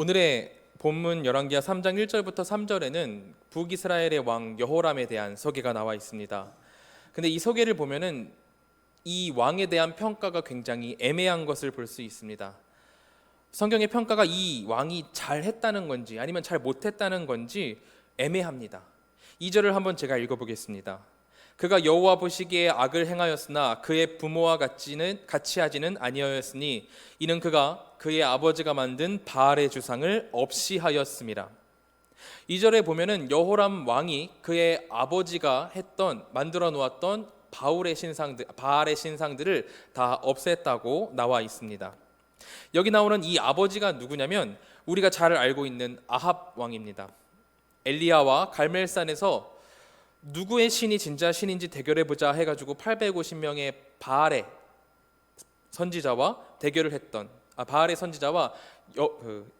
오늘의 본문 열왕기하 3장 1절부터 3절에는 북이스라엘의 왕 여호람에 대한 소개가 나와 있습니다. 근데 이 소개를 보면은 이 왕에 대한 평가가 굉장히 애매한 것을 볼 수 있습니다. 성경의 평가가 이 왕이 잘했다는 건지 아니면 잘 못했다는 건지 애매합니다. 2절을 한번 제가 읽어보겠습니다. 그가 여호와 보시기에 악을 행하였으나 그의 부모와 같이 하지는 아니하였으니 이는 그가 그의 아버지가 만든 바알의 주상을 없이 하였음이라. 2절에 보면은 여호람 왕이 그의 아버지가 만들어 놓았던 바알의 신상들을 다 없앴다고 나와 있습니다. 여기 나오는 이 아버지가 누구냐면 우리가 잘 알고 있는 아합 왕입니다. 엘리야와 갈멜산에서 누구의 신이 진짜 신인지 대결해보자 해가지고 850명의 바알의 선지자와 대결을 했던 바알의 선지자와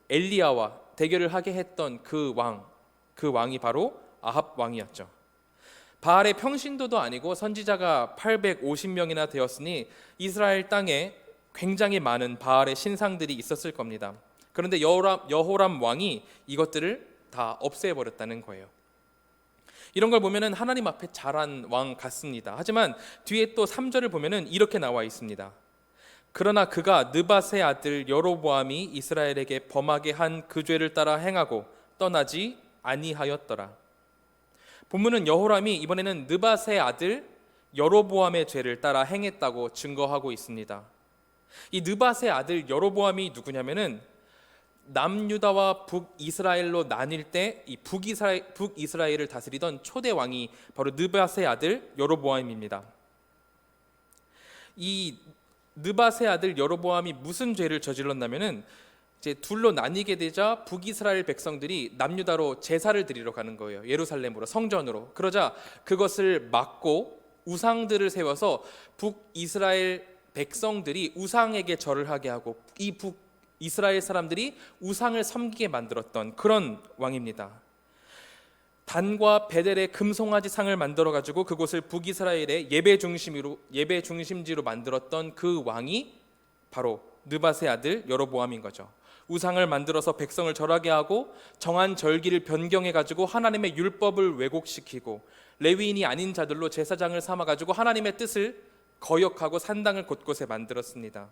엘리야와 대결을 하게 했던 그 왕이 바로 아합 왕이었죠. 바알의 평신도도 아니고 선지자가 850명이나 되었으니 이스라엘 땅에 굉장히 많은 바알의 신상들이 있었을 겁니다. 그런데 여호람 왕이 이것들을 다 없애버렸다는 거예요. 이런 걸 보면은 하나님 앞에 잘한 왕 같습니다. 하지만 뒤에 또 3절을 보면은 이렇게 나와 있습니다. 그러나 그가 느밧의 아들 여로보암이 이스라엘에게 범하게 한 그 죄를 따라 행하고 떠나지 아니하였더라. 본문은 여호람이 이번에는 느밧의 아들 여로보암의 죄를 따라 행했다고 증거하고 있습니다. 이 느밧의 아들 여로보암이 누구냐면은 남유다와 북이스라엘로 나뉠 때 이 북이스라엘을 다스리던 초대 왕이 바로 느밧의 아들 여로보암입니다. 이 느밧의 아들 여로보암이 무슨 죄를 저질렀냐면은 이제 둘로 나뉘게 되자 북이스라엘 백성들이 남유다로 제사를 드리러 가는 거예요. 예루살렘으로, 성전으로. 그러자 그것을 막고 우상들을 세워서 북이스라엘 백성들이 우상에게 절을 하게 하고 이 북이스라엘 사람들이 우상을 섬기게 만들었던 그런 왕입니다. 단과 베델의 금송아지 상을 만들어 가지고 그곳을 북이스라엘의 예배 중심지로 만들었던 그 왕이 바로 느밧의 아들 여로보암인 거죠. 우상을 만들어서 백성을 절하게 하고 정한 절기를 변경해 가지고 하나님의 율법을 왜곡시키고 레위인이 아닌 자들로 제사장을 삼아 가지고 하나님의 뜻을 거역하고 산당을 곳곳에 만들었습니다.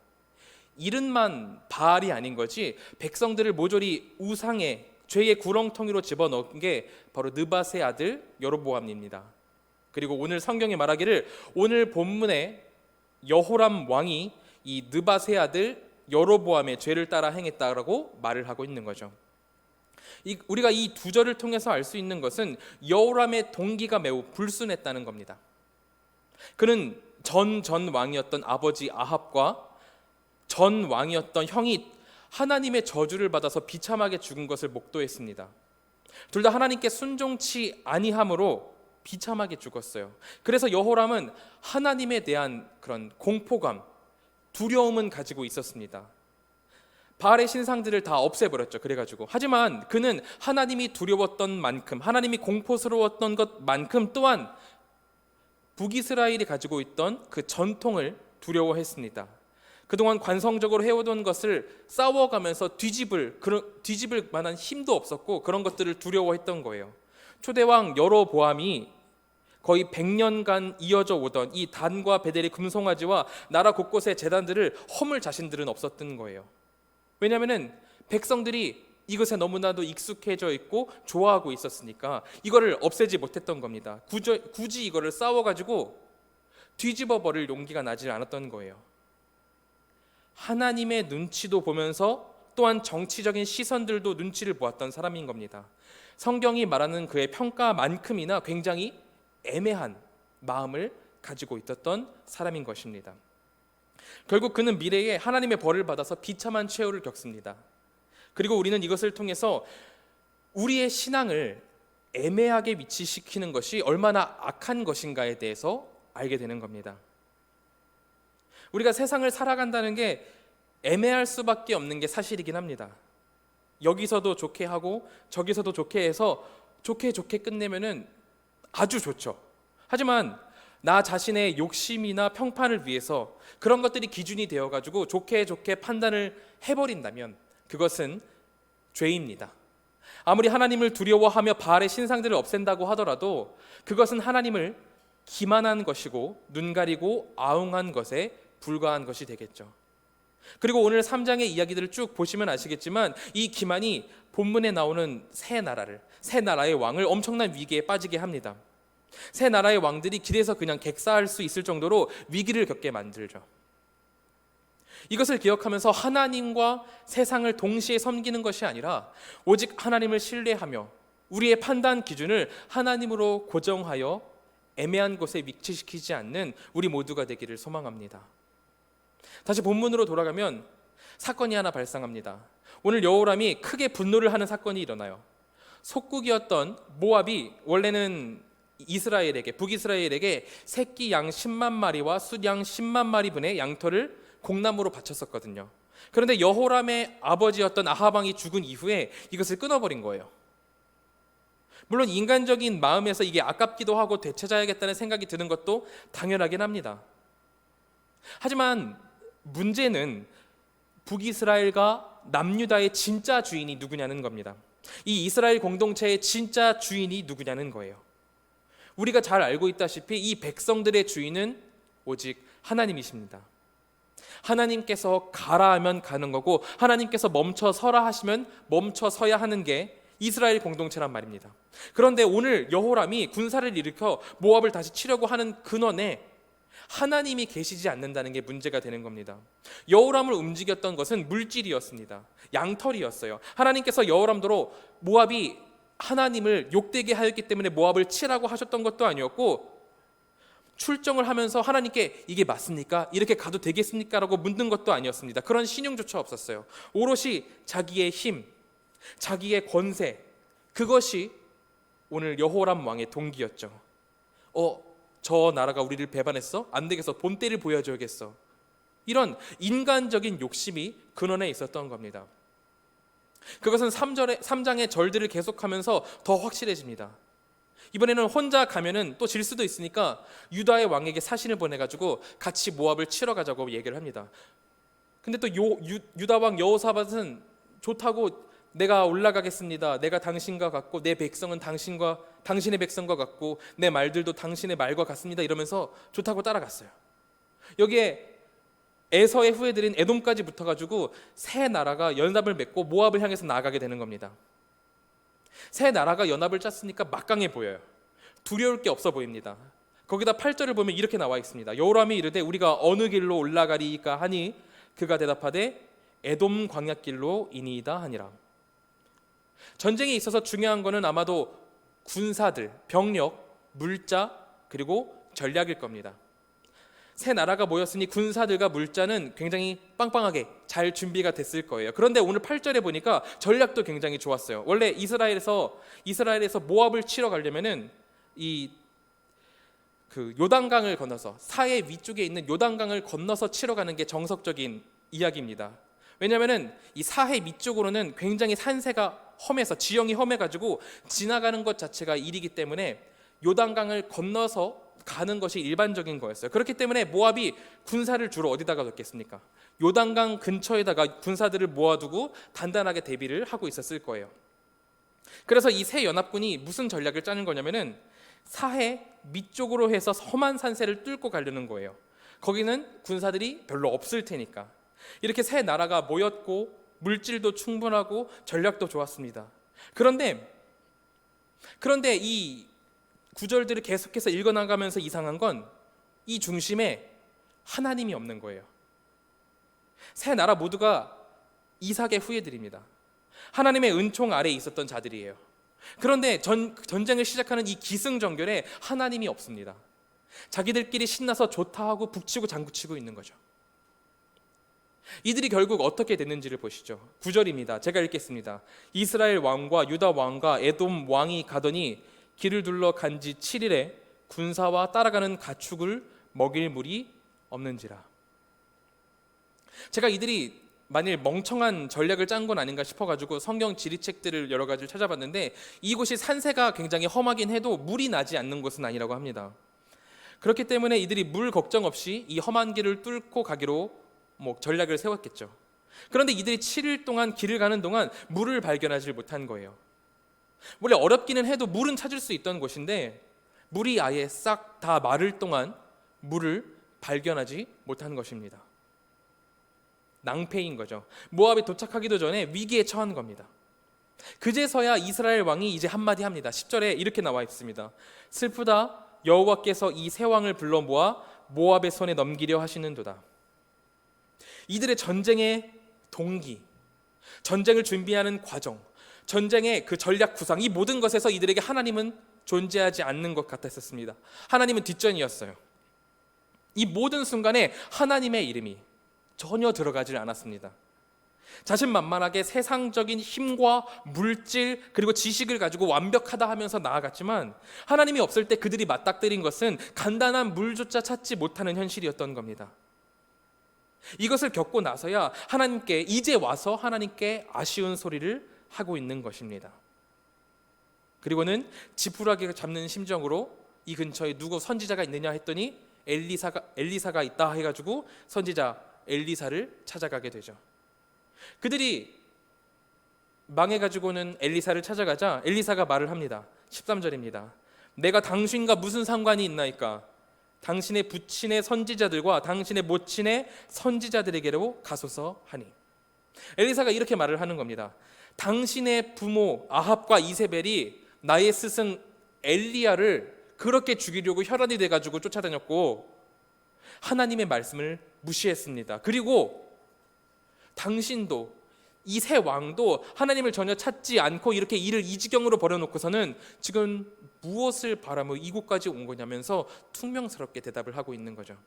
이른만 바알이 아닌 거지 백성들을 모조리 우상의 죄의 구렁텅이로 집어넣은 게 바로 느밧의 아들 여로보암입니다. 그리고 오늘 성경이 말하기를 오늘 본문에 여호람 왕이 이 느밧의 아들 여로보암의 죄를 따라 행했다라고 말을 하고 있는 거죠. 우리가 이 두 절을 통해서 알 수 있는 것은 여호람의 동기가 매우 불순했다는 겁니다. 그는 전 왕이었던 아버지 아합과 전 왕이었던 형이 하나님의 저주를 받아서 비참하게 죽은 것을 목도했습니다. 둘 다 하나님께 순종치 아니함으로 비참하게 죽었어요. 그래서 여호람은 하나님에 대한 그런 공포감, 두려움은 가지고 있었습니다. 바알의 신상들을 다 없애버렸죠. 그래가지고 하지만 그는 하나님이 두려웠던 만큼, 하나님이 공포스러웠던 것만큼 또한 북이스라엘이 가지고 있던 그 전통을 두려워했습니다. 그동안 관성적으로 해오던 것을 싸워가면서 뒤집을 만한 힘도 없었고 그런 것들을 두려워했던 거예요. 초대왕 여로보암이 거의 100년간 이어져 오던 이 단과 베델의 금송아지와 나라 곳곳의 제단들을 허물 자신들은 없었던 거예요. 왜냐하면 백성들이 이것에 너무나도 익숙해져 있고 좋아하고 있었으니까 이거를 없애지 못했던 겁니다. 굳이 이거를 싸워가지고 뒤집어 버릴 용기가 나지 않았던 거예요. 하나님의 눈치도 보면서 또한 정치적인 시선들도 눈치를 보았던 사람인 겁니다. 성경이 말하는 그의 평가만큼이나 굉장히 애매한 마음을 가지고 있었던 사람인 것입니다. 결국 그는 미래에 하나님의 벌을 받아서 비참한 최후를 겪습니다. 그리고 우리는 이것을 통해서 우리의 신앙을 애매하게 위치시키는 것이 얼마나 악한 것인가에 대해서 알게 되는 겁니다. 우리가 세상을 살아간다는 게 애매할 수밖에 없는 게 사실이긴 합니다. 여기서도 좋게 하고 저기서도 좋게 해서 좋게 끝내면은 아주 좋죠. 하지만 나 자신의 욕심이나 평판을 위해서 그런 것들이 기준이 되어가지고 좋게 판단을 해버린다면 그것은 죄입니다. 아무리 하나님을 두려워하며 바알의 신상들을 없앤다고 하더라도 그것은 하나님을 기만한 것이고 눈 가리고 아웅한 것에 불과한 것이 되겠죠. 그리고 오늘 3장의 이야기들을 쭉 보시면 아시겠지만 이 기만이 본문에 나오는 세 나라의 왕을 엄청난 위기에 빠지게 합니다. 세 나라의 왕들이 길에서 그냥 객사할 수 있을 정도로 위기를 겪게 만들죠. 이것을 기억하면서 하나님과 세상을 동시에 섬기는 것이 아니라 오직 하나님을 신뢰하며 우리의 판단 기준을 하나님으로 고정하여 애매한 곳에 위치시키지 않는 우리 모두가 되기를 소망합니다. 다시 본문으로 돌아가면 사건이 하나 발생합니다. 오늘 여호람이 크게 분노를 하는 사건이 일어나요. 속국이었던 모압이 원래는 북이스라엘에게 새끼 양 10만 마리와 숫양 10만 마리 분의 양털을 공나무로 바쳤었거든요. 그런데 여호람의 아버지였던 아합 왕이 죽은 이후에 이것을 끊어버린 거예요. 물론 인간적인 마음에서 이게 아깝기도 하고 되찾아야겠다는 생각이 드는 것도 당연하긴 합니다. 하지만 문제는 북이스라엘과 남유다의 진짜 주인이 누구냐는 겁니다. 이 이스라엘 공동체의 진짜 주인이 누구냐는 거예요. 우리가 잘 알고 있다시피 이 백성들의 주인은 오직 하나님이십니다. 하나님께서 가라 하면 가는 거고 하나님께서 멈춰 서라 하시면 멈춰 서야 하는 게 이스라엘 공동체란 말입니다. 그런데 오늘 여호람이 군사를 일으켜 모압을 다시 치려고 하는 근원에 하나님이 계시지 않는다는 게 문제가 되는 겁니다. 여호람을 움직였던 것은 물질이었습니다. 양털이었어요. 하나님께서 여호람도로 모압이 하나님을 욕되게 하였기 때문에 모압을 치라고 하셨던 것도 아니었고 출정을 하면서 하나님께 이게 맞습니까? 이렇게 가도 되겠습니까? 라고 묻는 것도 아니었습니다. 그런 신용조차 없었어요. 오롯이 자기의 힘, 자기의 권세, 그것이 오늘 여호람 왕의 동기였죠. 저 나라가 우리를 배반했어? 안 되겠어. 본때를 보여줘야겠어. 이런 인간적인 욕심이 근원에 있었던 겁니다. 그것은 3장의 절들을 계속하면서 더 확실해집니다. 이번에는 혼자 가면은 또 질 수도 있으니까 유다의 왕에게 사신을 보내가지고 같이 모압을 치러 가자고 얘기를 합니다. 근데 또 유다 왕 여호사밧은 좋다고 내가 올라가겠습니다. 내가 당신과 같고 내 백성은 당신의 백성과 같고 내 말들도 당신의 말과 같습니다. 이러면서 좋다고 따라갔어요. 여기에 에서의 후예들인 에돔까지 붙어가지고 세 나라가 연합을 맺고 모압을 향해서 나아가게 되는 겁니다. 세 나라가 연합을 짰으니까 막강해 보여요. 두려울 게 없어 보입니다. 거기다 8절을 보면 이렇게 나와 있습니다. 여호람이 이르되 우리가 어느 길로 올라가리이까 하니 그가 대답하되 에돔 광야길로 이니이다 하니라. 전쟁에 있어서 중요한 것은 아마도 군사들, 병력, 물자 그리고 전략일 겁니다. 세 나라가 모였으니 군사들과 물자는 굉장히 빵빵하게 잘 준비가 됐을 거예요. 그런데 오늘 8절에 보니까 전략도 굉장히 좋았어요. 원래 이스라엘에서 모압을 치러 가려면은 그 요단강을 건너서 사해 위쪽에 있는 요단강을 건너서 치러 가는 게 정석적인 이야기입니다. 왜냐하면은 이 사해 밑쪽으로는 굉장히 산세가 험해서 지형이 험해가지고 지나가는 것 자체가 일이기 때문에 요단강을 건너서 가는 것이 일반적인 거였어요. 그렇기 때문에 모압이 군사를 주로 어디다가 뒀겠습니까? 요단강 근처에다가 군사들을 모아두고 단단하게 대비를 하고 있었을 거예요. 그래서 이 세 연합군이 무슨 전략을 짜는 거냐면은 사해 밑쪽으로 해서 험한 산세를 뚫고 가려는 거예요. 거기는 군사들이 별로 없을 테니까. 이렇게 세 나라가 모였고 물질도 충분하고 전략도 좋았습니다. 그런데 이 구절들을 계속해서 읽어나가면서 이상한 건 이 중심에 하나님이 없는 거예요. 세 나라 모두가 이삭의 후예들입니다. 하나님의 은총 아래에 있었던 자들이에요. 그런데 전쟁을 시작하는 이 기승전결에 하나님이 없습니다. 자기들끼리 신나서 좋다 하고 북치고 장구치고 있는 거죠. 이들이 결국 어떻게 됐는지를 보시죠. 9절입니다. 제가 읽겠습니다. 이스라엘 왕과 유다 왕과 에돔 왕이 가더니 길을 둘러 간지 7일에 군사와 따라가는 가축을 먹일 물이 없는지라. 제가 이들이 만일 멍청한 전략을 짠 건 아닌가 싶어가지고 성경 지리책들을 여러 가지를 찾아봤는데 이곳이 산세가 굉장히 험하긴 해도 물이 나지 않는 곳은 아니라고 합니다. 그렇기 때문에 이들이 물 걱정 없이 이 험한 길을 뚫고 가기로 전략을 세웠겠죠. 그런데 이들이 7일 동안 길을 가는 동안 물을 발견하지 못한 거예요. 원래 어렵기는 해도 물은 찾을 수 있던 곳인데 물이 아예 싹 다 마를 동안 물을 발견하지 못한 것입니다. 낭패인 거죠. 모압에 도착하기도 전에 위기에 처한 겁니다. 그제서야 이스라엘 왕이 이제 한마디 합니다. 10절에 이렇게 나와 있습니다. 슬프다, 여호와께서 이 세 왕을 불러 모아 모압의 손에 넘기려 하시는도다. 이들의 전쟁의 동기, 전쟁을 준비하는 과정, 전쟁의 그 전략 구상, 이 모든 것에서 이들에게 하나님은 존재하지 않는 것 같았었습니다. 하나님은 뒷전이었어요. 이 모든 순간에 하나님의 이름이 전혀 들어가질 않았습니다. 자신만만하게 세상적인 힘과 물질 그리고 지식을 가지고 완벽하다 하면서 나아갔지만 하나님이 없을 때 그들이 맞닥뜨린 것은 간단한 물조차 찾지 못하는 현실이었던 겁니다. 이것을 겪고 나서야 하나님께 이제 와서 하나님께 아쉬운 소리를 하고 있는 것입니다. 그리고는 지푸라기 잡는 심정으로 이 근처에 누구 선지자가 있느냐 했더니 엘리사가 있다 해가지고 선지자 엘리사를 찾아가게 되죠. 그들이 망해가지고는 엘리사를 찾아가자 엘리사가 말을 합니다. 13절입니다. 내가 당신과 무슨 상관이 있나이까? 당신의 부친의 선지자들과 당신의 모친의 선지자들에게로 가소서 하니. 엘리사가 이렇게 말을 하는 겁니다. 당신의 부모 아합과 이세벨이 나의 스승 엘리야를 그렇게 죽이려고 혈안이 돼가지고 쫓아다녔고 하나님의 말씀을 무시했습니다. 그리고 당신도 이 세 왕도 하나님을 전혀 찾지 않고 이렇게 일을 이 지경으로 벌여놓고서는 지금 무엇을 바라며 이곳까지 온 거냐면서 퉁명스럽게 대답을 하고 있는 거죠.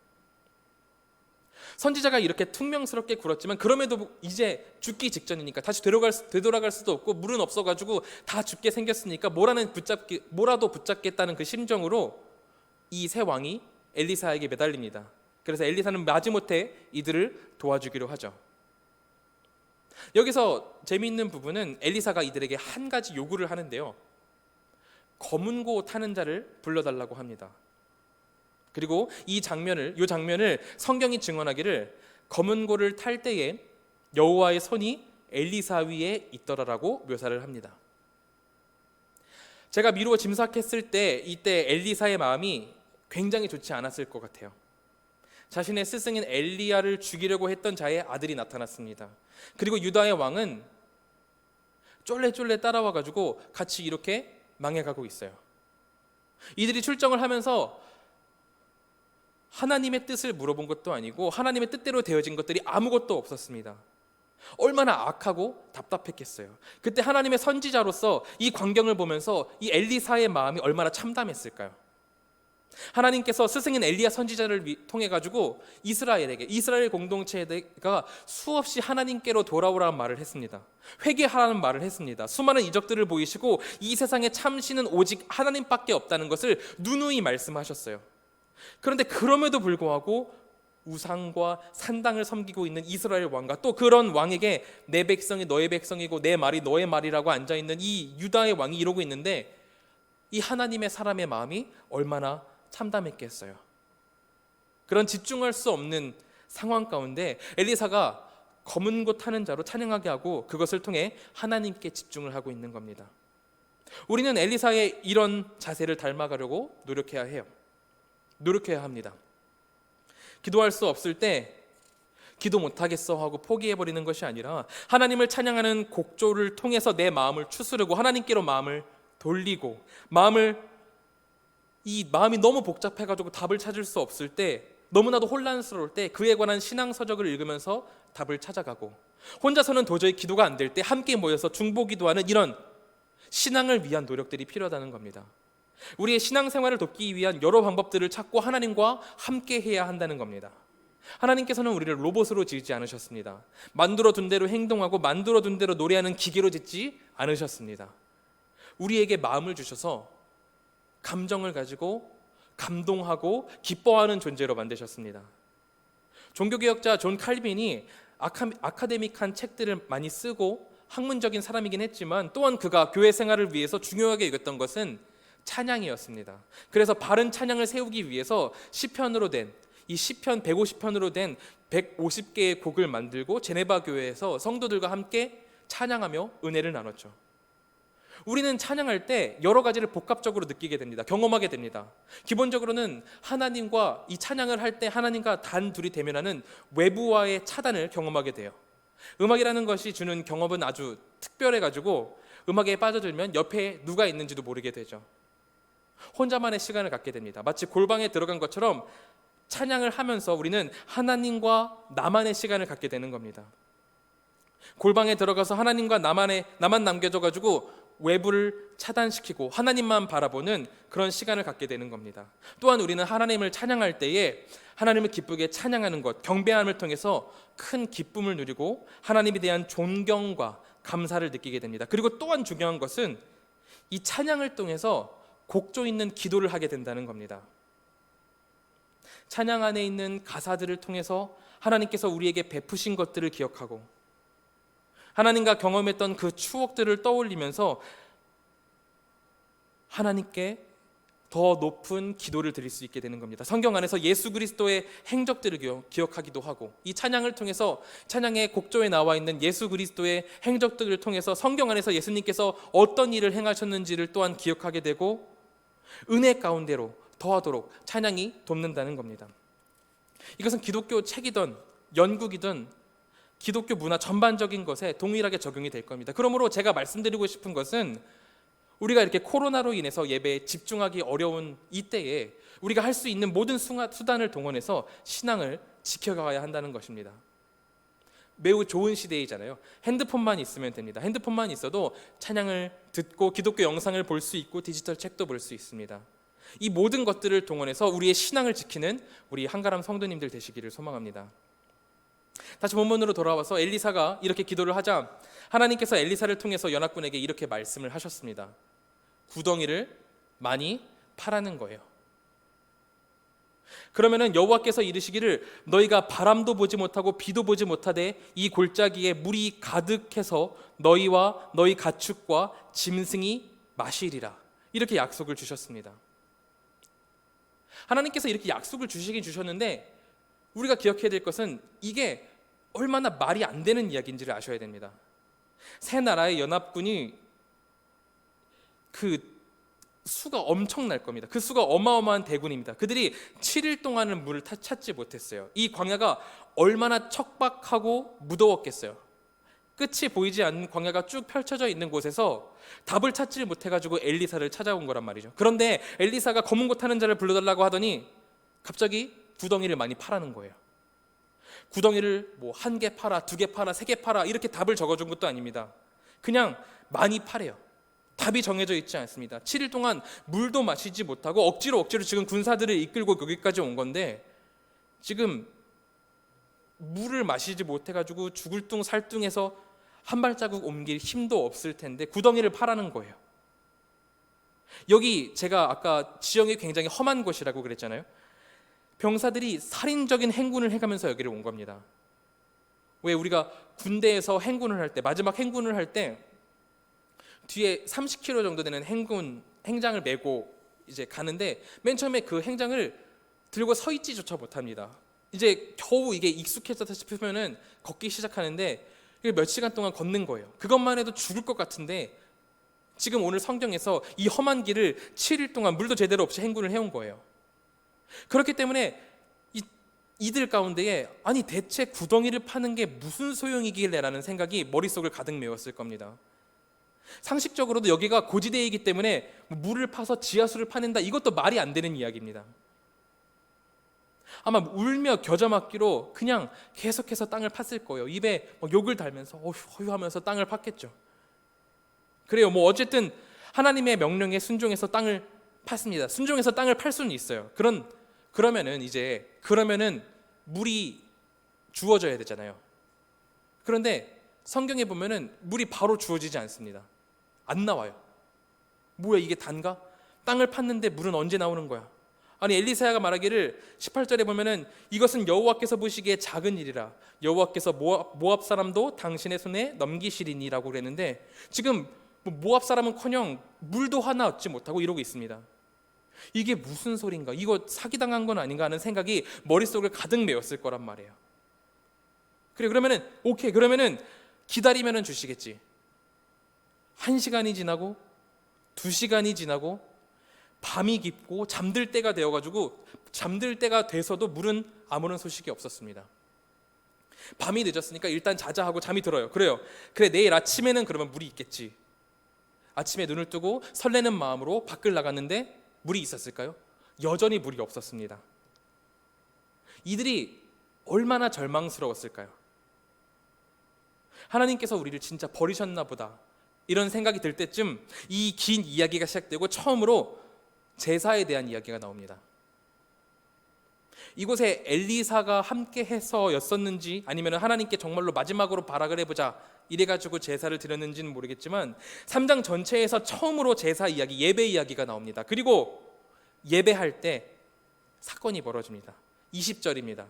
선지자가 이렇게 퉁명스럽게 굴었지만 그럼에도 이제 죽기 직전이니까 다시 되돌아갈 수도 없고 물은 없어가지고 다 죽게 생겼으니까 뭐라도 붙잡겠다는 그 심정으로 이 세 왕이 엘리사에게 매달립니다. 그래서 엘리사는 마지못해 이들을 도와주기로 하죠. 여기서 재미있는 부분은 엘리사가 이들에게 한 가지 요구를 하는데요. 검은 고 타는 자를 불러달라고 합니다. 그리고 이 장면을 성경이 증언하기를 검은 고를 탈 때에 여호와의 손이 엘리사 위에 있더라라고 묘사를 합니다. 제가 미루어 짐작했을 때 이때 엘리사의 마음이 굉장히 좋지 않았을 것 같아요. 자신의 스승인 엘리야를 죽이려고 했던 자의 아들이 나타났습니다. 그리고 유다의 왕은 쫄래쫄래 따라와가지고 같이 이렇게 망해가고 있어요. 이들이 출정을 하면서 하나님의 뜻을 물어본 것도 아니고 하나님의 뜻대로 되어진 것들이 아무것도 없었습니다. 얼마나 악하고 답답했겠어요. 그때 하나님의 선지자로서 이 광경을 보면서 이 엘리사의 마음이 얼마나 참담했을까요? 하나님께서 스승인 엘리야 선지자를 통해 가지고 이스라엘 공동체가 수없이 하나님께로 돌아오라는 말을 했습니다. 회개하라는 말을 했습니다. 수많은 이적들을 보이시고 이 세상에 참신은 오직 하나님밖에 없다는 것을 누누이 말씀하셨어요. 그런데 그럼에도 불구하고 우상과 산당을 섬기고 있는 이스라엘 왕과 또 그런 왕에게 내 백성이 너의 백성이고 내 말이 너의 말이라고 앉아있는 이 유다의 왕이 이러고 있는데 이 하나님의 사람의 마음이 얼마나 참담했겠어요. 그런 집중할 수 없는 상황 가운데 엘리사가 검은 고 타는 자로 찬양하게 하고 그것을 통해 하나님께 집중을 하고 있는 겁니다. 우리는 엘리사의 이런 자세를 닮아가려고 노력해야 합니다. 기도할 수 없을 때 기도 못하겠어 하고 포기해버리는 것이 아니라 하나님을 찬양하는 곡조를 통해서 내 마음을 추스르고 하나님께로 마음을 돌리고 이 마음이 너무 복잡해가지고 답을 찾을 수 없을 때 너무나도 혼란스러울 때 그에 관한 신앙 서적을 읽으면서 답을 찾아가고 혼자서는 도저히 기도가 안 될 때 함께 모여서 중보기도하는 이런 신앙을 위한 노력들이 필요하다는 겁니다. 우리의 신앙생활을 돕기 위한 여러 방법들을 찾고 하나님과 함께 해야 한다는 겁니다. 하나님께서는 우리를 로봇으로 지지 않으셨습니다. 만들어둔 대로 행동하고 만들어둔 대로 노래하는 기계로 짓지 않으셨습니다. 우리에게 마음을 주셔서 감정을 가지고 감동하고 기뻐하는 존재로 만드셨습니다. 종교개혁자 존 칼빈이 아카데믹한 책들을 많이 쓰고 학문적인 사람이긴 했지만 또한 그가 교회 생활을 위해서 중요하게 여겼던 것은 찬양이었습니다. 그래서 바른 찬양을 세우기 위해서 시편으로 된 이 시편 150편으로 된 150개의 곡을 만들고 제네바 교회에서 성도들과 함께 찬양하며 은혜를 나눴죠. 우리는 찬양할 때 여러 가지를 복합적으로 느끼게 됩니다. 경험하게 됩니다. 기본적으로는 하나님과 이 찬양을 할 때 하나님과 단둘이 대면하는 외부와의 차단을 경험하게 돼요. 음악이라는 것이 주는 경험은 아주 특별해가지고 음악에 빠져들면 옆에 누가 있는지도 모르게 되죠. 혼자만의 시간을 갖게 됩니다. 마치 골방에 들어간 것처럼 찬양을 하면서 우리는 하나님과 나만의 시간을 갖게 되는 겁니다. 골방에 들어가서 하나님과 나만 남겨져가지고 외부를 차단시키고 하나님만 바라보는 그런 시간을 갖게 되는 겁니다. 또한 우리는 하나님을 찬양할 때에 하나님을 기쁘게 찬양하는 것, 경배함을 통해서 큰 기쁨을 누리고 하나님에 대한 존경과 감사를 느끼게 됩니다. 그리고 또한 중요한 것은 이 찬양을 통해서 곡조 있는 기도를 하게 된다는 겁니다. 찬양 안에 있는 가사들을 통해서 하나님께서 우리에게 베푸신 것들을 기억하고 하나님과 경험했던 그 추억들을 떠올리면서 하나님께 더 높은 기도를 드릴 수 있게 되는 겁니다. 성경 안에서 예수 그리스도의 행적들을 기억하기도 하고 이 찬양을 통해서 찬양의 곡조에 나와 있는 예수 그리스도의 행적들을 통해서 성경 안에서 예수님께서 어떤 일을 행하셨는지를 또한 기억하게 되고 은혜 가운데로 더하도록 찬양이 돕는다는 겁니다. 이것은 기독교 책이든 연극이든 기독교 문화 전반적인 것에 동일하게 적용이 될 겁니다. 그러므로 제가 말씀드리고 싶은 것은 우리가 이렇게 코로나로 인해서 예배에 집중하기 어려운 이때에 우리가 할 수 있는 모든 수단을 동원해서 신앙을 지켜가야 한다는 것입니다. 매우 좋은 시대이잖아요. 핸드폰만 있으면 됩니다. 핸드폰만 있어도 찬양을 듣고 기독교 영상을 볼 수 있고 디지털 책도 볼 수 있습니다. 이 모든 것들을 동원해서 우리의 신앙을 지키는 우리 한가람 성도님들 되시기를 소망합니다. 다시 본문으로 돌아와서 엘리사가 이렇게 기도를 하자 하나님께서 엘리사를 통해서 연합군에게 이렇게 말씀을 하셨습니다. 구덩이를 많이 파라는 거예요. 그러면은 여호와께서 이르시기를 너희가 바람도 보지 못하고 비도 보지 못하되 이 골짜기에 물이 가득해서 너희와 너희 가축과 짐승이 마시리라. 이렇게 약속을 주셨습니다. 하나님께서 이렇게 약속을 주시긴 주셨는데 우리가 기억해야 될 것은 이게 얼마나 말이 안 되는 이야기인지를 아셔야 됩니다. 세 나라의 연합군이 그 수가 엄청날 겁니다. 그 수가 어마어마한 대군입니다. 그들이 7일 동안은 물을 찾지 못했어요. 이 광야가 얼마나 척박하고 무더웠겠어요. 끝이 보이지 않는 광야가 쭉 펼쳐져 있는 곳에서 답을 찾지 못해가지고 엘리사를 찾아온 거란 말이죠. 그런데 엘리사가 검은 옷 하는 자를 불러달라고 하더니 갑자기 구덩이를 많이 파라는 거예요. 구덩이를 뭐 1개 파라, 2개 파라, 3개 파라 이렇게 답을 적어준 것도 아닙니다. 그냥 많이 파래요. 답이 정해져 있지 않습니다. 7일 동안 물도 마시지 못하고 억지로 지금 군사들을 이끌고 여기까지 온 건데 지금 물을 마시지 못해가지고 죽을 둥 살둥해서 한 발자국 옮길 힘도 없을 텐데 구덩이를 파라는 거예요. 여기 제가 아까 지형이 굉장히 험한 곳이라고 그랬잖아요. 병사들이 살인적인 행군을 해가면서 여기를 온 겁니다. 왜 우리가 군대에서 행군을 할 때 마지막 행군을 할 때 뒤에 30km 정도 되는 행장을 메고 이제 가는데 맨 처음에 그 행장을 들고 서 있지조차 못합니다. 이제 겨우 이게 익숙해졌다 싶으면은 걷기 시작하는데 몇 시간 동안 걷는 거예요. 그것만 해도 죽을 것 같은데 지금 오늘 성경에서 이 험한 길을 7일 동안 물도 제대로 없이 행군을 해온 거예요. 그렇기 때문에 이들 가운데에 아니 대체 구덩이를 파는 게 무슨 소용이길래라는 생각이 머릿속을 가득 메웠을 겁니다. 상식적으로도 여기가 고지대이기 때문에 물을 파서 지하수를 파낸다 이것도 말이 안 되는 이야기입니다. 아마 울며 겨자 맞기로 그냥 계속해서 땅을 팠을 거예요. 입에 욕을 달면서 어휴 하면서 땅을 팠겠죠. 그래요. 뭐 어쨌든 하나님의 명령에 순종해서 땅을 팠습니다. 순종해서 땅을 팔 수는 있어요. 그러면은 물이 주어져야 되잖아요. 그런데 성경에 보면은 물이 바로 주어지지 않습니다. 안 나와요. 뭐야 이게 단가? 땅을 팠는데 물은 언제 나오는 거야? 아니 엘리사야가 말하기를 18절에 보면은 이것은 여호와께서 보시기에 작은 일이라 여호와께서 모압 사람도 당신의 손에 넘기시리니라고 그랬는데 지금 모압 사람은커녕 물도 하나 얻지 못하고 이러고 있습니다. 이게 무슨 소린가? 이거 사기당한 건 아닌가 하는 생각이 머릿속을 가득 메웠을 거란 말이에요. 그래, 그러면은 오케이, 그러면은 기다리면은 주시겠지. 1시간이 지나고 2시간이 지나고 밤이 깊고 잠들 때가 되어가지고 잠들 때가 돼서도 물은 아무런 소식이 없었습니다. 밤이 늦었으니까 일단 자자 하고 잠이 들어요. 그래요. 그래, 내일 아침에는 그러면 물이 있겠지. 아침에 눈을 뜨고 설레는 마음으로 밖을 나갔는데 물이 있었을까요? 여전히 물이 없었습니다. 이들이 얼마나 절망스러웠을까요? 하나님께서 우리를 진짜 버리셨나 보다, 이런 생각이 들 때쯤 이 긴 이야기가 시작되고 처음으로 제사에 대한 이야기가 나옵니다. 이곳에 엘리사가 함께 해서였었는지 아니면 하나님께 정말로 마지막으로 발악을 해보자 이래가지고 제사를 드렸는지는 모르겠지만 3장 전체에서 처음으로 제사 이야기, 예배 이야기가 나옵니다. 그리고 예배할 때 사건이 벌어집니다. 20절입니다.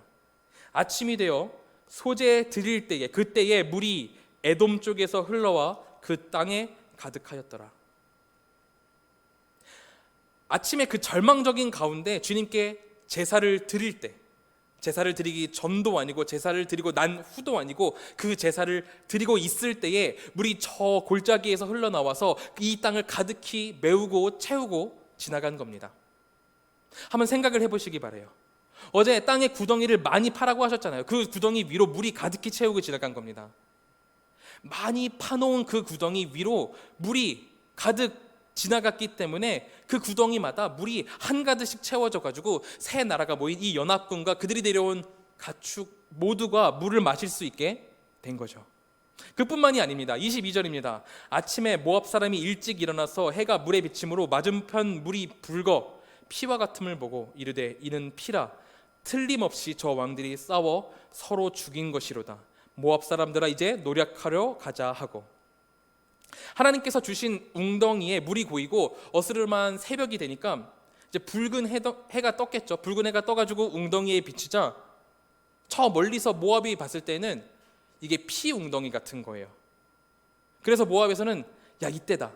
아침이 되어 소제 드릴 때에 그때에 물이 에돔 쪽에서 흘러와 그 땅에 가득하였더라. 아침에 그 절망적인 가운데 주님께 제사를 드릴 때, 제사를 드리기 전도 아니고 제사를 드리고 난 후도 아니고 그 제사를 드리고 있을 때에 물이 저 골짜기에서 흘러나와서 이 땅을 가득히 메우고 채우고 지나간 겁니다. 한번 생각을 해보시기 바라요. 어제 땅에 구덩이를 많이 파라고 하셨잖아요. 그 구덩이 위로 물이 가득히 채우고 지나간 겁니다. 많이 파놓은 그 구덩이 위로 물이 가득 지나갔기 때문에 그 구덩이마다 물이 한가득씩 채워져 가지고 세 나라가 모인 이 연합군과 그들이 데려온 가축 모두가 물을 마실 수 있게 된 거죠. 그뿐만이 아닙니다. 22절입니다. 아침에 모압 사람이 일찍 일어나서 해가 물에 비침으로 맞은편 물이 붉어 피와 같음을 보고 이르되 이는 피라, 틀림없이 저 왕들이 싸워 서로 죽인 것이로다. 모압 사람들아 이제 노력하려 가자 하고, 하나님께서 주신 웅덩이에 물이 고이고 어스름한 새벽이 되니까 이제 붉은 해가 떴겠죠. 붉은 해가 떠가지고 웅덩이에 비치자 저 멀리서 모압이 봤을 때는 이게 피 웅덩이 같은 거예요. 그래서 모압에서는 야, 이때다.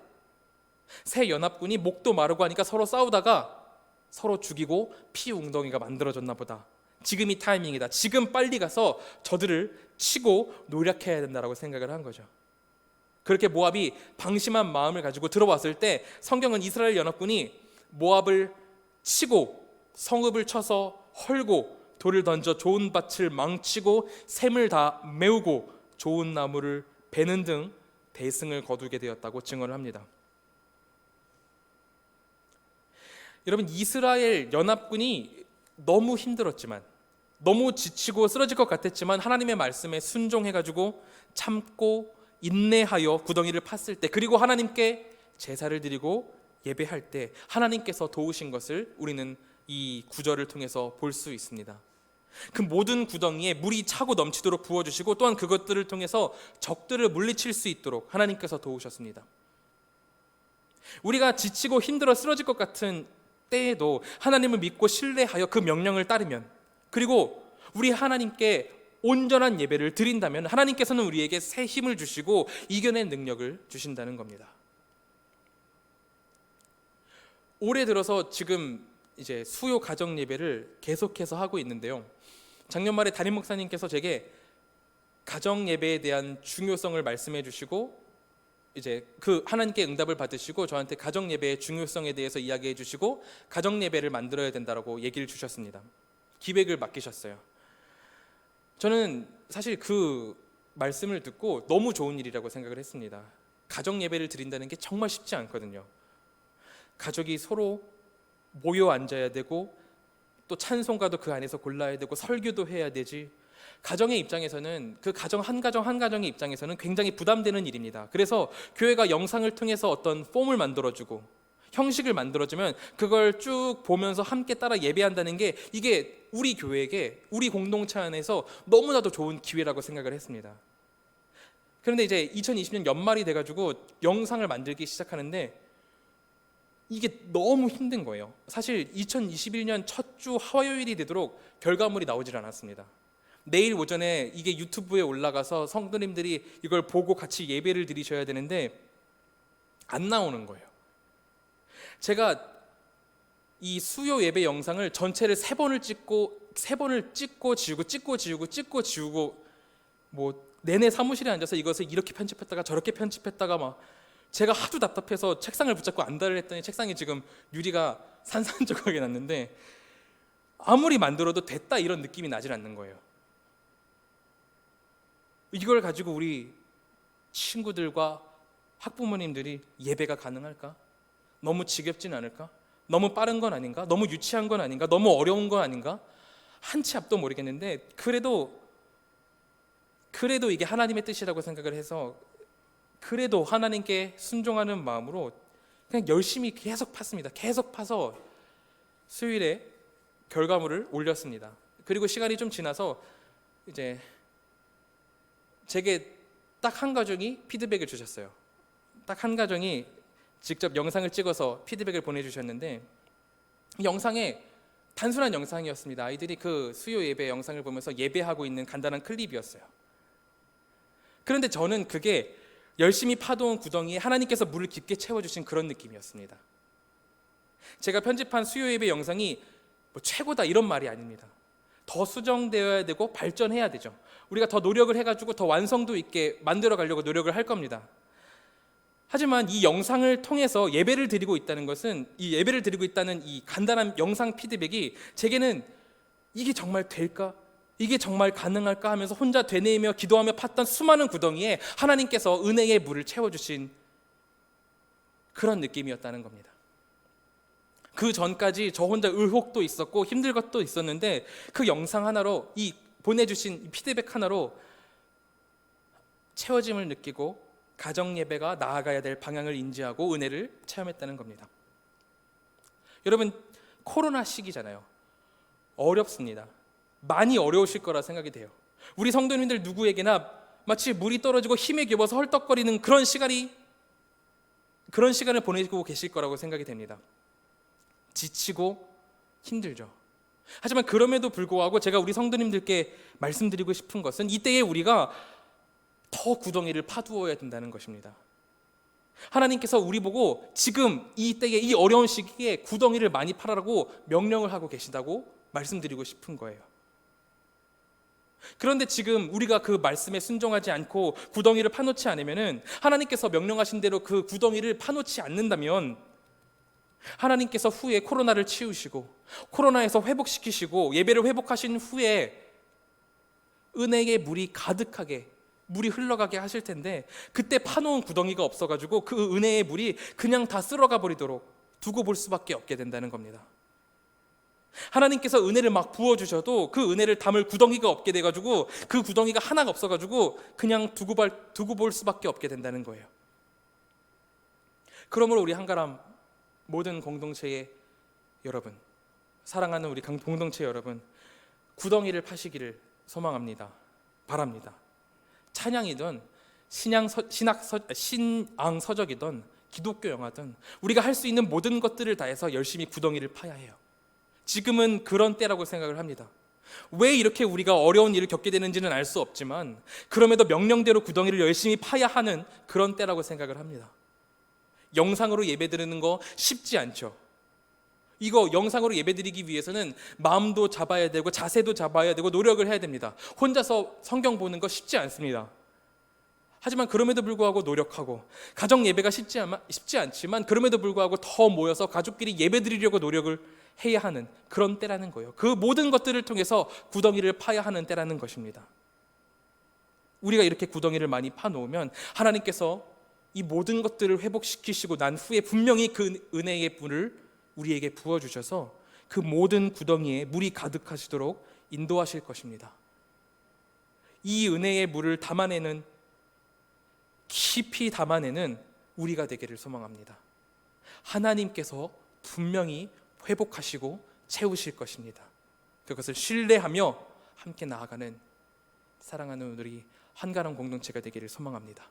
새 연합군이 목도 마르고 하니까 서로 싸우다가 서로 죽이고 피 웅덩이가 만들어졌나 보다. 지금이 타이밍이다. 지금 빨리 가서 저들을 치고 노력해야 된다라고 생각을 한 거죠. 그렇게 모압이 방심한 마음을 가지고 들어왔을 때 성경은 이스라엘 연합군이 모압을 치고 성읍을 쳐서 헐고 돌을 던져 좋은 밭을 망치고 샘을 다 메우고 좋은 나무를 베는 등 대승을 거두게 되었다고 증언을 합니다. 여러분, 이스라엘 연합군이 너무 힘들었지만, 너무 지치고 쓰러질 것 같았지만 하나님의 말씀에 순종해가지고 참고 인내하여 구덩이를 팠을 때, 그리고 하나님께 제사를 드리고 예배할 때 하나님께서 도우신 것을 우리는 이 구절을 통해서 볼 수 있습니다. 그 모든 구덩이에 물이 차고 넘치도록 부어주시고 또한 그것들을 통해서 적들을 물리칠 수 있도록 하나님께서 도우셨습니다. 우리가 지치고 힘들어 쓰러질 것 같은 때에도 하나님을 믿고 신뢰하여 그 명령을 따르면, 그리고 우리 하나님께 온전한 예배를 드린다면 하나님께서는 우리에게 새 힘을 주시고 이겨낼 능력을 주신다는 겁니다. 올해 들어서 지금 이제 수요 가정 예배를 계속해서 하고 있는데요. 작년 말에 담임 목사님께서 제게 가정 예배에 대한 중요성을 말씀해 주시고 이제 그 하나님께 응답을 받으시고 저한테 가정 예배의 중요성에 대해서 이야기해 주시고 가정 예배를 만들어야 된다라고 얘기를 주셨습니다. 기획을 맡기셨어요. 저는 사실 그 말씀을 듣고 너무 좋은 일이라고 생각을 했습니다. 가정 예배를 드린다는 게 정말 쉽지 않거든요. 가족이 서로 모여 앉아야 되고 또 찬송가도 그 안에서 골라야 되고 설교도 해야 되지. 가정의 입장에서는 그 가정 한 가정의 입장에서는 굉장히 부담되는 일입니다. 그래서 교회가 영상을 통해서 어떤 폼을 만들어주고 형식을 만들어주면 그걸 쭉 보면서 함께 따라 예배한다는 게 이게 우리 교회에게 우리 공동체 안에서 너무나도 좋은 기회라고 생각을 했습니다. 그런데 이제 2020년 연말이 돼가지고 영상을 만들기 시작하는데 이게 너무 힘든 거예요. 사실 2021년 첫 주 화요일이 되도록 결과물이 나오질 않았습니다. 내일 오전에 이게 유튜브에 올라가서 성도님들이 이걸 보고 같이 예배를 드리셔야 되는데 안 나오는 거예요. 제가 이 수요 예배 영상을 전체를 세 번을 찍고 지우고 뭐 내내 사무실에 앉아서 이것을 이렇게 편집했다가 저렇게 편집했다가 막 제가 하도 답답해서 책상을 붙잡고 안달을 했더니 책상이 지금 유리가 산산조각이 났는데 아무리 만들어도 됐다 이런 느낌이 나질 않는 거예요. 이걸 가지고 우리 친구들과 학부모님들이 예배가 가능할까? 너무 지겹진 않을까? 너무 빠른 건 아닌가? 너무 유치한 건 아닌가? 너무 어려운 건 아닌가? 한치 앞도 모르겠는데 그래도 이게 하나님의 뜻이라고 생각을 해서 그래도 하나님께 순종하는 마음으로 그냥 열심히 계속 팠습니다. 계속 파서 수요일에 결과물을 올렸습니다. 그리고 시간이 좀 지나서 이제 제게 딱 한 가정이 피드백을 주셨어요. 딱 한 가정이 직접 영상을 찍어서 피드백을 보내주셨는데 영상에 단순한 영상이었습니다. 아이들이 그 수요 예배 영상을 보면서 예배하고 있는 간단한 클립이었어요. 그런데 저는 그게 열심히 파도온 구덩이에 하나님께서 물을 깊게 채워주신 그런 느낌이었습니다. 제가 편집한 수요 예배 영상이 뭐 최고다 이런 말이 아닙니다. 더 수정되어야 되고 발전해야 되죠. 우리가 더 노력을 해가지고 더 완성도 있게 만들어 가려고 노력을 할 겁니다. 하지만 이 영상을 통해서 예배를 드리고 있다는 것은 이 예배를 드리고 있다는 이 간단한 영상 피드백이 제게는 이게 정말 될까? 이게 정말 가능할까 하면서 혼자 되뇌이며 기도하며 팠던 수많은 구덩이에 하나님께서 은혜의 물을 채워주신 그런 느낌이었다는 겁니다. 그 전까지 저 혼자 의혹도 있었고 힘들 것도 있었는데 그 영상 하나로 이 보내주신 피드백 하나로 채워짐을 느끼고 가정 예배가 나아가야 될 방향을 인지하고 은혜를 체험했다는 겁니다. 여러분 코로나 시기잖아요. 어렵습니다. 많이 어려우실 거라 생각이 돼요. 우리 성도님들 누구에게나 마치 물이 떨어지고 힘에 겨워서 헐떡거리는 그런 시간을 보내고 계실 거라고 생각이 됩니다. 지치고 힘들죠. 하지만 그럼에도 불구하고 제가 우리 성도님들께 말씀드리고 싶은 것은 이때에 우리가 더 구덩이를 파두어야 된다는 것입니다. 하나님께서 우리 보고 지금 이때에 이 어려운 시기에 구덩이를 많이 파라고 명령을 하고 계시다고 말씀드리고 싶은 거예요. 그런데 지금 우리가 그 말씀에 순종하지 않고 구덩이를 파놓지 않으면은 하나님께서 명령하신 대로 그 구덩이를 파놓지 않는다면 하나님께서 후에 코로나를 치우시고 코로나에서 회복시키시고 예배를 회복하신 후에 은혜의 물이 가득하게 물이 흘러가게 하실 텐데 그때 파놓은 구덩이가 없어가지고 그 은혜의 물이 그냥 다 쓸어가 버리도록 두고 볼 수밖에 없게 된다는 겁니다. 하나님께서 은혜를 막 부어주셔도 그 은혜를 담을 구덩이가 없게 돼가지고 그 구덩이가 하나가 없어가지고 그냥 두고 볼 수밖에 없게 된다는 거예요. 그러므로 우리 한가람 모든 공동체의 여러분, 사랑하는 우리 공동체 여러분, 구덩이를 파시기를 소망합니다. 바랍니다. 찬양이든 신앙서적이든 기독교 영화든 우리가 할 수 있는 모든 것들을 다해서 열심히 구덩이를 파야 해요. 지금은 그런 때라고 생각을 합니다. 왜 이렇게 우리가 어려운 일을 겪게 되는지는 알 수 없지만 그럼에도 명령대로 구덩이를 열심히 파야 하는 그런 때라고 생각을 합니다. 영상으로 예배드리는 거 쉽지 않죠. 이거 영상으로 예배드리기 위해서는 마음도 잡아야 되고 자세도 잡아야 되고 노력을 해야 됩니다. 혼자서 성경 보는 거 쉽지 않습니다. 하지만 그럼에도 불구하고 노력하고 가정 예배가 쉽지 않지만 그럼에도 불구하고 더 모여서 가족끼리 예배드리려고 노력을 해야 하는 그런 때라는 거예요. 그 모든 것들을 통해서 구덩이를 파야 하는 때라는 것입니다. 우리가 이렇게 구덩이를 많이 파놓으면 하나님께서 이 모든 것들을 회복시키시고 난 후에 분명히 그 은혜의 물을 우리에게 부어주셔서 그 모든 구덩이에 물이 가득하시도록 인도하실 것입니다. 이 은혜의 물을 깊이 담아내는 우리가 되기를 소망합니다. 하나님께서 분명히 회복하시고 채우실 것입니다. 그것을 신뢰하며 함께 나아가는 사랑하는 우리 한가람 공동체가 되기를 소망합니다.